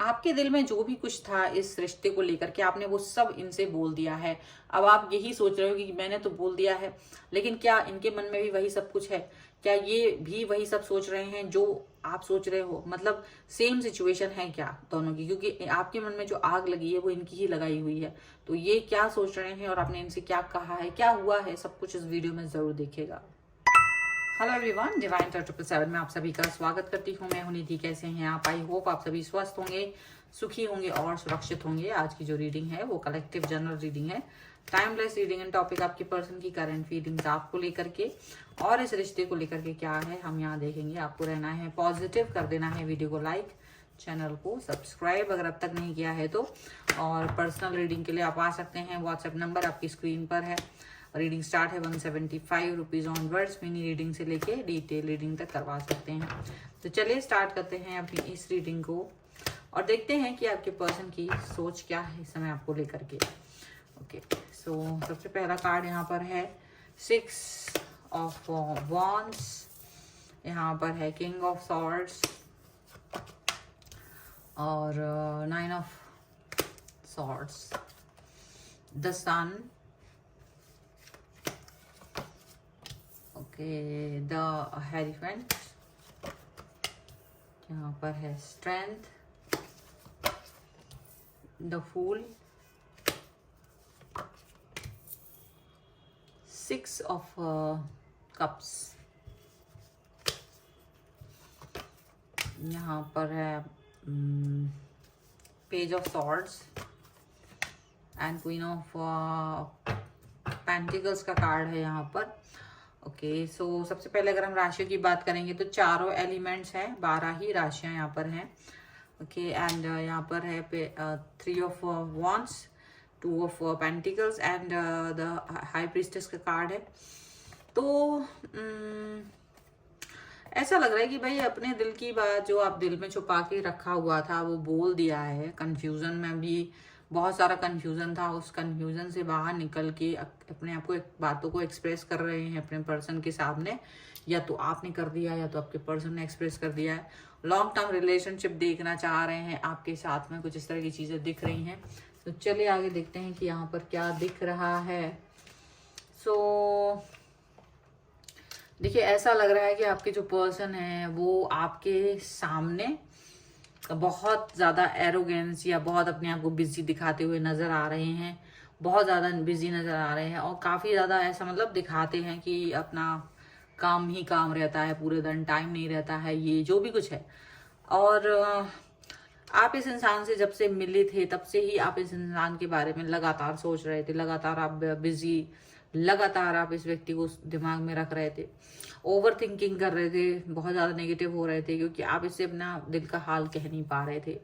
आपके दिल में जो भी कुछ था इस रिश्ते को लेकर के आपने वो सब इनसे बोल दिया है। अब आप यही सोच रहे हो कि मैंने तो बोल दिया है, लेकिन क्या इनके मन में भी वही सब कुछ है? क्या ये भी वही सब सोच रहे हैं जो आप सोच रहे हो? मतलब सेम सिचुएशन है क्या दोनों की? क्योंकि आपके मन में जो आग लगी है वो इनकी ही लगाई हुई है। तो ये क्या सोच रहे हैं और आपने इनसे क्या कहा है, क्या हुआ है, सब कुछ इस वीडियो में जरूर देखिएगा। हेलो एवरीवन, डिवाइन 777 में आप सभी का स्वागत करती हूँ। मैं हूं निधि। कैसे हैं आप? आई होप आप सभी स्वस्थ होंगे, सुखी होंगे और सुरक्षित होंगे। आज की जो रीडिंग है वो कलेक्टिव जनरल रीडिंग है, टाइमलेस रीडिंग एंड टॉपिक आपकी पर्सन की करंट फीलिंग्स आपको लेकर के और इस रिश्ते को लेकर के क्या है हम यहाँ देखेंगे। आपको रहना है पॉजिटिव, कर देना है वीडियो को लाइक, चैनल को सब्सक्राइब अगर अब तक नहीं किया है तो। और पर्सनल रीडिंग के लिए आप आ सकते हैं, व्हाट्सएप नंबर आपकी स्क्रीन पर है। रीडिंग स्टार्ट है 175 रुपीज ऑनवर्ड्स। मिनी रीडिंग से लेके डिटेल रीडिंग तक करवा सकते हैं। तो चलिए स्टार्ट करते हैं अपनी इस रीडिंग को और देखते हैं कि आपके पर्सन की सोच क्या है इस समय आपको लेकर के। ओके, सो सबसे पहला कार्ड यहाँ पर है 6 ऑफ वॉन्ड्स, यहाँ पर है किंग ऑफ सॉर्ड्स और 9 of swords, the sun, okay, the hierophant, यहाँ पर है strength, the fool, 6 of cups, यहाँ पर है page of swords and queen of pentacles का कार्ड है यहाँ पर। ओके, सो सबसे पहले अगर हम राशियों की बात करेंगे तो चारों एलिमेंट्स हैं, 12 ही राशियां यहाँ पर हैं। ओके, एंड यहाँ पर है 3 of wands, 2 of pentacles and the high priestess का कार्ड है। तो ऐसा लग रहा है कि भाई अपने दिल की बात जो आप दिल में छुपा के रखा हुआ था वो बोल दिया है। कंफ्यूजन में भी बहुत सारा कंफ्यूजन था, उस कंफ्यूजन से बाहर निकल के अपने आप को बातों को एक्सप्रेस कर रहे हैं अपने पर्सन के सामने। या तो आपने कर दिया या तो आपके पर्सन ने एक्सप्रेस कर दिया है। लॉन्ग टर्म रिलेशनशिप देखना चाह रहे हैं आपके साथ में, कुछ इस तरह की चीजें दिख रही हैं। तो चलिए आगे देखते हैं कि यहाँ पर क्या दिख रहा है। सो देखिए, ऐसा लग रहा है कि आपके जो पर्सन है वो आपके सामने बहुत ज़्यादा एरोगेंस या बहुत अपने आप को बिजी दिखाते हुए नज़र आ रहे हैं, बहुत ज़्यादा बिजी नज़र आ रहे हैं और काफ़ी ज़्यादा ऐसा मतलब दिखाते हैं कि अपना काम ही काम रहता है, पूरे दिन टाइम नहीं रहता है, ये जो भी कुछ है। और आप इस इंसान से जब से मिले थे तब से ही आप इस इंसान के बारे में लगातार सोच रहे थे, लगातार आप बिजी, लगातार आप इस व्यक्ति को दिमाग में रख रहे थे, ओवर थिंकिंग कर रहे थे, बहुत ज़्यादा नेगेटिव हो रहे थे क्योंकि आप इससे अपना दिल का हाल कह नहीं पा रहे थे।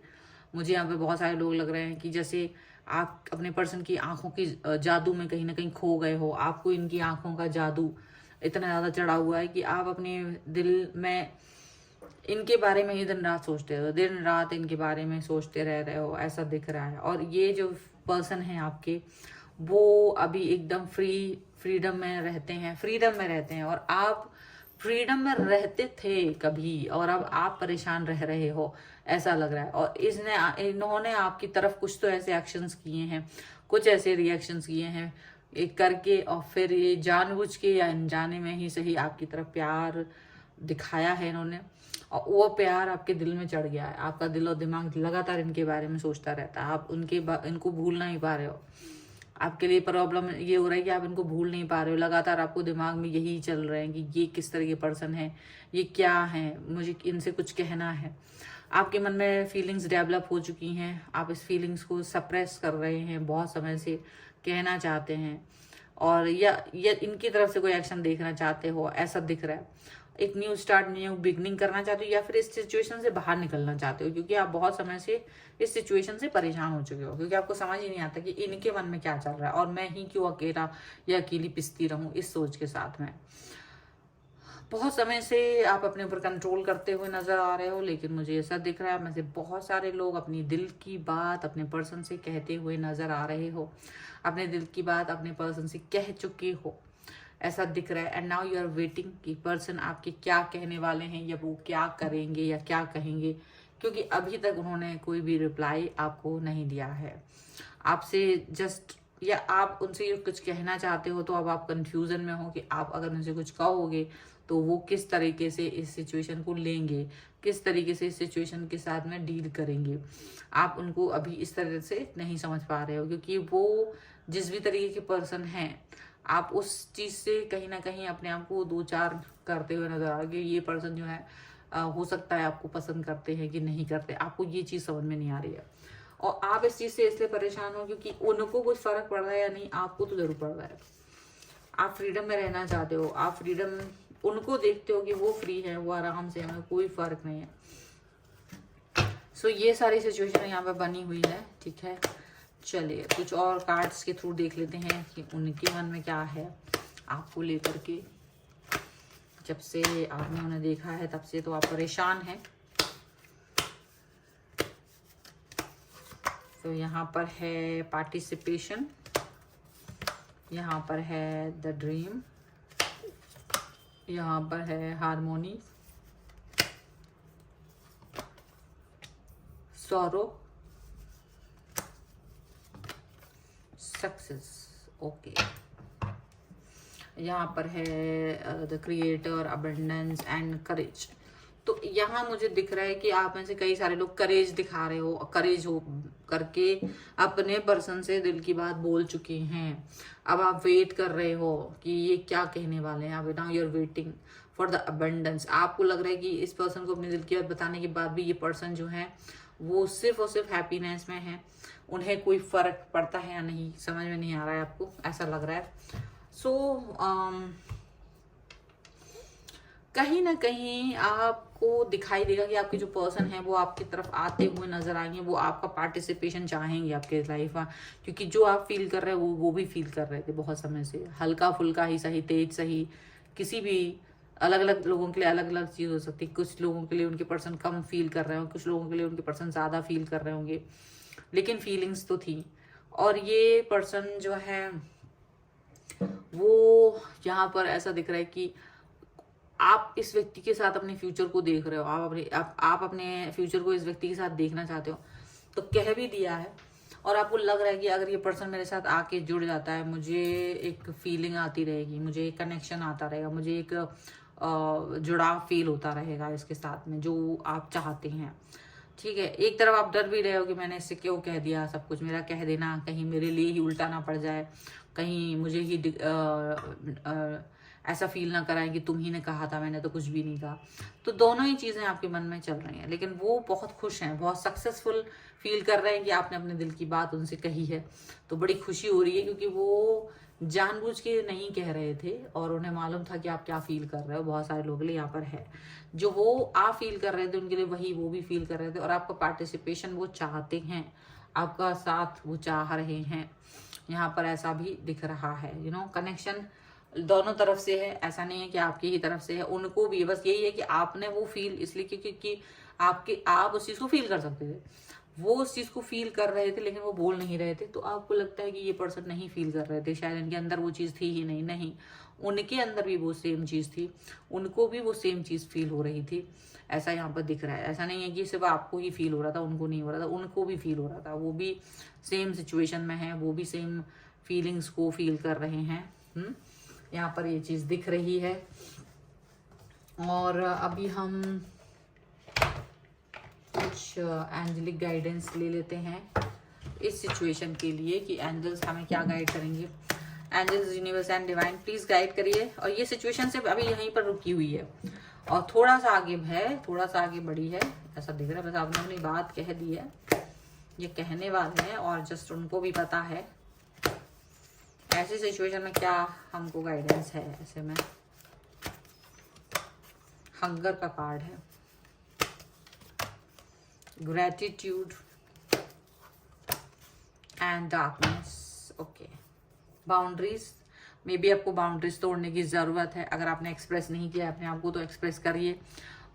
मुझे यहाँ पे बहुत सारे लोग लग रहे हैं कि जैसे आप अपने पर्सन की आंखों की जादू में कहीं ना कहीं खो गए हो। आपको इनकी आंखों का जादू इतना ज़्यादा चढ़ा हुआ है कि आप अपने दिल में इनके बारे में ही दिन रात सोचते हो, दिन रात इनके बारे में सोचते रह रहे हो, ऐसा दिख रहा है। और ये जो पर्सन है आपके, वो अभी एकदम फ्रीडम में रहते हैं, फ्रीडम में रहते हैं और आप फ्रीडम में रहते थे कभी और अब आप परेशान रह रहे हो, ऐसा लग रहा है। और इन्होंने आपकी तरफ कुछ तो ऐसे एक्शंस किए हैं, कुछ ऐसे रिएक्शंस किए हैं एक करके, और फिर ये जानबूझ के या अनजाने में ही सही आपकी तरफ प्यार दिखाया है इन्होंने और वो प्यार आपके दिल में चढ़ गया है। आपका दिल और दिमाग लगातार इनके बारे में सोचता रहता है, आप इनको भूल नहीं पा रहे हो। आपके लिए प्रॉब्लम ये हो रहा है कि आप इनको भूल नहीं पा रहे हो, लगातार आपको दिमाग में यही चल रहे हैं कि ये किस तरह के पर्सन है, ये क्या है, मुझे इनसे कुछ कहना है। आपके मन में फीलिंग्स डेवलप हो चुकी हैं, आप इस फीलिंग्स को सप्रेस कर रहे हैं, बहुत समय से कहना चाहते हैं और या इनकी तरफ से कोई एक्शन देखना चाहते हो, ऐसा दिख रहा है। एक न्यू स्टार्ट, न्यू बिगनिंग करना चाहते हो या फिर इस सिचुएशन से बाहर निकलना चाहते हो क्योंकि आप बहुत समय से इस सिचुएशन से परेशान हो चुके हो, क्योंकि आपको समझ ही नहीं आता कि इनके मन में क्या चल रहा है और मैं ही क्यों अकेला या अकेली पिसती रहूं इस सोच के साथ में। बहुत समय से आप अपने ऊपर कंट्रोल करते हुए नजर आ रहे हो, लेकिन मुझे ऐसा दिख रहा है में से बहुत सारे लोग अपनी दिल की बात अपने पर्सन से कहते हुए नजर आ रहे हो, अपने दिल की बात अपने पर्सन से कह चुके हो, ऐसा दिख रहा है। And now you are waiting कि पर्सन आपके क्या कहने वाले हैं या वो क्या करेंगे या क्या कहेंगे, क्योंकि अभी तक उन्होंने कोई भी रिप्लाई आपको नहीं दिया है आपसे जस्ट, या आप उनसे कुछ कहना चाहते हो तो अब आप कंफ्यूजन में हो कि आप अगर उनसे कुछ कहोगे तो वो किस तरीके से इस सिचुएशन को लेंगे, किस तरीके से इस सिचुएशन के साथ में डील करेंगे। आप उनको अभी इस तरह से नहीं समझ पा रहे हो, क्योंकि वो जिस भी तरीके के पर्सन हैं, आप उस चीज से कहीं ना कहीं अपने आप को दो चार करते हुए नजर आ रहे। ये पर्सन जो है हो सकता है आपको पसंद करते हैं कि नहीं करते, आपको ये चीज समझ में नहीं आ रही है। और आप इस चीज से इसलिए परेशान हो क्योंकि उनको कुछ फर्क पड़ रहा है या नहीं, आपको तो जरूर पड़ रहा है। आप फ्रीडम में रहना चाहते हो, आप फ्रीडम उनको देखते हो कि वो फ्री है, वो आराम से, हमें कोई फर्क नहीं है। सो ये सारी सिचुएशन यहाँ पे बनी हुई है, ठीक है। चलिए कुछ और कार्ड्स के थ्रू देख लेते हैं कि उनके मन में क्या है आपको लेकर के। जब से आपने उन्हें देखा है तब से तो आप परेशान हैं। तो यहाँ पर है पार्टिसिपेशन, यहाँ पर है द ड्रीम, यहाँ पर है हार्मोनी, सॉरो, सक्सेस, ओके। यहाँ पर है the creator, abundance and courage. तो यहाँ मुझे दिख रहा है कि आप में से कई सारे लोग करेज दिखा रहे हो, करेज हो करके अपने पर्सन से दिल की बात बोल चुके हैं। अब आप वेट कर रहे हो कि ये क्या कहने वाले हैं। अब now you are waiting for the abundance. आपको लग रहा है कि इस पर्सन को अपने दिल की बात बताने के बाद भी ये पर्सन जो है वो सिर्फ और सिर्फ हैप्पीनेस में है, उन्हें कोई फर्क पड़ता है या नहीं समझ में नहीं आ रहा है, आपको ऐसा लग रहा है। सो कहीं ना कहीं आपको दिखाई देगा कि आपके जो पर्सन है वो आपकी तरफ आते हुए नजर आएंगे, वो आपका पार्टिसिपेशन चाहेंगे आपके लाइफ में, क्योंकि जो आप फील कर रहे हो वो भी फील कर रहे थे बहुत समय से। हल्का फुल्का ही सही, तेज सही, किसी भी अलग अलग लोगों के लिए अलग अलग चीज हो सकती है। कुछ लोगों के लिए उनके पर्सन कम फील कर रहे हो, कुछ लोगों के लिए उनके पर्सन ज्यादा फील कर रहे होंगे, लेकिन फीलिंग्स तो थी। और ये पर्सन जो है वो यहाँ पर ऐसा दिख रहा है कि आप इस व्यक्ति के साथ अपने फ्यूचर को देख रहे हो, आप अपने फ्यूचर को इस व्यक्ति के साथ देखना चाहते हो, तो कह भी दिया है। और आपको लग रहा है कि अगर ये पर्सन मेरे साथ आके जुड़ जाता है, मुझे एक फीलिंग आती रहेगी, मुझे एक कनेक्शन आता रहेगा, मुझे एक जुड़ाव फील होता रहेगा इसके साथ में, जो आप चाहते हैं, ठीक है। एक तरफ आप डर भी रहे हो कि मैंने इससे क्यों कह दिया, सब कुछ मेरा कह देना कहीं मेरे लिए ही उल्टा ना पड़ जाए, कहीं मुझे ही ऐसा फील ना कराएं कि तुम ही ने कहा था, मैंने तो कुछ भी नहीं कहा। तो दोनों ही चीजें आपके मन में चल रही हैं, लेकिन वो बहुत खुश हैं, बहुत सक्सेसफुल फील कर रहे हैं कि आपने अपने दिल की बात उनसे कही है। तो बड़ी खुशी हो रही है, क्योंकि वो जानबूझ के नहीं कह रहे थे और उन्हें मालूम था कि आप क्या फील कर रहे हो। बहुत सारे लोग यहाँ पर है जो वो आप फील कर रहे थे उनके लिए वही वो भी फील कर रहे थे, और आपका पार्टिसिपेशन वो चाहते हैं, आपका साथ वो चाह रहे हैं। यहाँ पर ऐसा भी दिख रहा है, कनेक्शन दोनों तरफ से है, ऐसा नहीं है कि आपकी ही तरफ से है, उनको भी। बस यही है कि आपने वो फील इसलिए क्योंकि आप उस चीज को फील कर सकते थे, वो उस चीज को फील कर रहे थे लेकिन वो बोल नहीं रहे थे। तो आपको लगता है कि ये पर्सन नहीं फील कर रहे थे, शायद इनके अंदर वो चीज थी ही नहीं, उनके अंदर भी वो सेम चीज थी, उनको भी वो सेम चीज फील हो रही थी, ऐसा यहाँ पर दिख रहा है। ऐसा नहीं है कि सिर्फ आपको ही फील हो रहा था, उनको नहीं हो रहा था, उनको भी फील हो रहा था, वो भी सेम सिचुएशन में है, वो भी सेम फीलिंग्स को फील कर रहे हैं। यहाँ पर ये चीज दिख रही है। और अभी हम कुछ एंजलिक गाइडेंस ले लेते हैं इस सिचुएशन के लिए कि एंजल्स हमें क्या गाइड करेंगे। Angels, universe and divine please guide करिए। और ये सिचुएशन सिर्फ अभी यहीं पर रुकी हुई है और थोड़ा सा आगे है, थोड़ा सा आगे बढ़ी है, ऐसा दिख रहा है। बस आपने अपनी बात कह दी है, ये कहने वाले हैं और जस्ट उनको भी पता है ऐसी सिचुएशन में क्या हमको गाइडेंस है। ऐसे में हंगर का कार्ड है, gratitude and darkness, okay. Boundaries, may be आपको बाउंड्रीज तोड़ने की जरूरत है। अगर आपने एक्सप्रेस नहीं किया अपने आप को तो एक्सप्रेस करिए।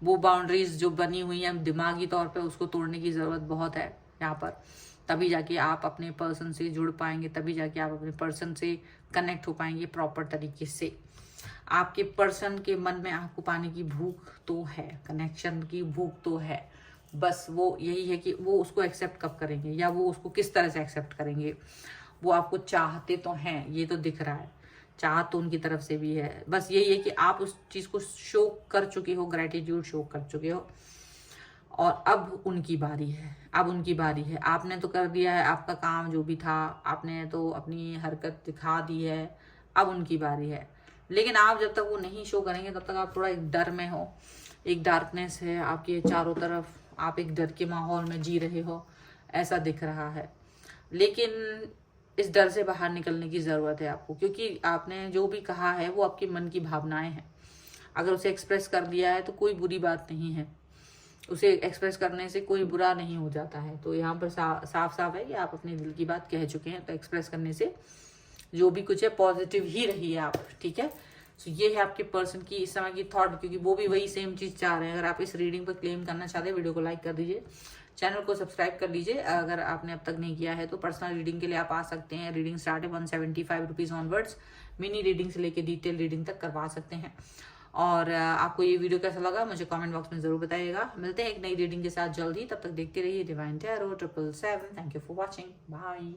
वो बाउंड्रीज जो बनी हुई है दिमागी तौर पे, उसको तोड़ने की जरूरत बहुत है यहाँ पर। तभी जाके आप अपने पर्सन से जुड़ पाएंगे, तभी जाके आप अपने पर्सन से कनेक्ट हो पाएंगे प्रॉपर तरीके से। आपके पर्सन के मन में आपको पाने की भूख तो है, कनेक्शन की भूख तो है, बस वो यही है कि वो उसको एक्सेप्ट कब करेंगे या वो उसको किस तरह से एक्सेप्ट करेंगे। वो आपको चाहते तो हैं, ये तो दिख रहा है, चाह तो उनकी तरफ से भी है। बस यही है कि आप उस चीज़ को शो कर चुके हो, ग्रेटिट्यूड शो कर चुके हो, और अब उनकी बारी है। अब उनकी बारी है, आपने तो कर दिया है आपका काम जो भी था, आपने तो अपनी हरकत दिखा दी है, अब उनकी बारी है। लेकिन आप जब तक वो नहीं शो करेंगे तब तक आप थोड़ा एक डर में हो, एक डार्कनेस है आपके चारों तरफ, आप एक डर के माहौल में जी रहे हो, ऐसा दिख रहा है। लेकिन इस डर से बाहर निकलने की ज़रूरत है आपको, क्योंकि आपने जो भी कहा है वो आपके मन की भावनाएं हैं। अगर उसे एक्सप्रेस कर दिया है तो कोई बुरी बात नहीं है, उसे एक्सप्रेस करने से कोई बुरा नहीं हो जाता है। तो यहाँ पर साफ साफ है कि आप अपने दिल की बात कह चुके हैं, तो एक्सप्रेस करने से जो भी कुछ है पॉजिटिव ही रहिए आप, ठीक है। सो ये है आपके पर्सन की इस समय की थॉट, क्योंकि वो भी वही सेम चीज़ चाह रहे हैं। अगर आप इस रीडिंग पर क्लेम करना चाहते हैं, वीडियो को लाइक कर दीजिए, चैनल को सब्सक्राइब कर लीजिए अगर आपने अब तक नहीं किया है। तो पर्सनल रीडिंग के लिए आप आ सकते हैं, रीडिंग स्टार्ट है 175 रुपीज़ ऑनवर्ड्स, मिनी रीडिंग से लेके डिटेल रीडिंग तक करवा सकते हैं। और आपको ये वीडियो कैसा लगा मुझे कमेंट बॉक्स में जरूर बताइएगा। मिलते हैं एक नई रीडिंग के साथ जल्दी, तब तक देखते रहिए divine tarot 777। Thank you for watching, bye.